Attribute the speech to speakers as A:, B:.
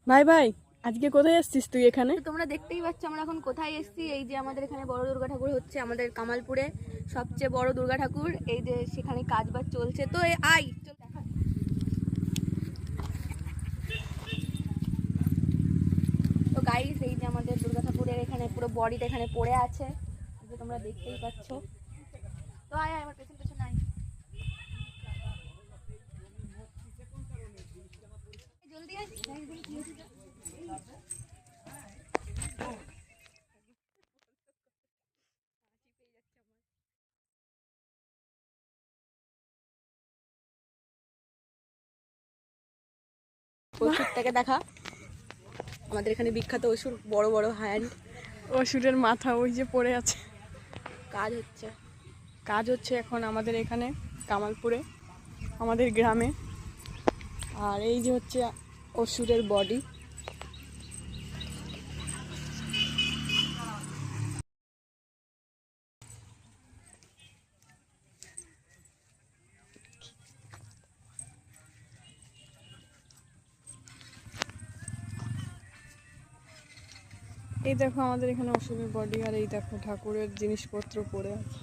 A: ভাই ভাই, আজকে কোথায় এসেছিস তুই? এখানে
B: তোমরা দেখতেই পাচ্ছ আমরা এখন কোথায় এসেছি। এই যে আমাদের এখানে বড় দুর্গা ঠাকুর হচ্ছে, আমাদের কামালপুরে সবচেয়ে বড় দুর্গা ঠাকুর। এই যে সেখানে কাজবাজ চলছে, তো আই চল দেখা। তো গাইস, এই যে আমাদের দুর্গা ঠাকুরের এখানে পুরো বডিটা এখানে পড়ে আছে, যে তোমরা দেখতেই পাচ্ছ। তো আয় আয় আমার পেছন পেছন আয়, জলদি আয়। ওষুধটাকে দেখা, আমাদের এখানে বিখ্যাত ওষুধ, বড় বড় হ্যান্ড।
A: অসুরের মাথা ওই যে পড়ে আছে।
B: কাজ হচ্ছে
A: এখন আমাদের এখানে কামালপুরে, আমাদের গ্রামে। আর এই যে হচ্ছে অসুরের বডি। এই দেখো আমাদের এখানে অসুরের বডি, আর এই দেখো ঠাকুরের জিনিসপত্র পড়ে আছে।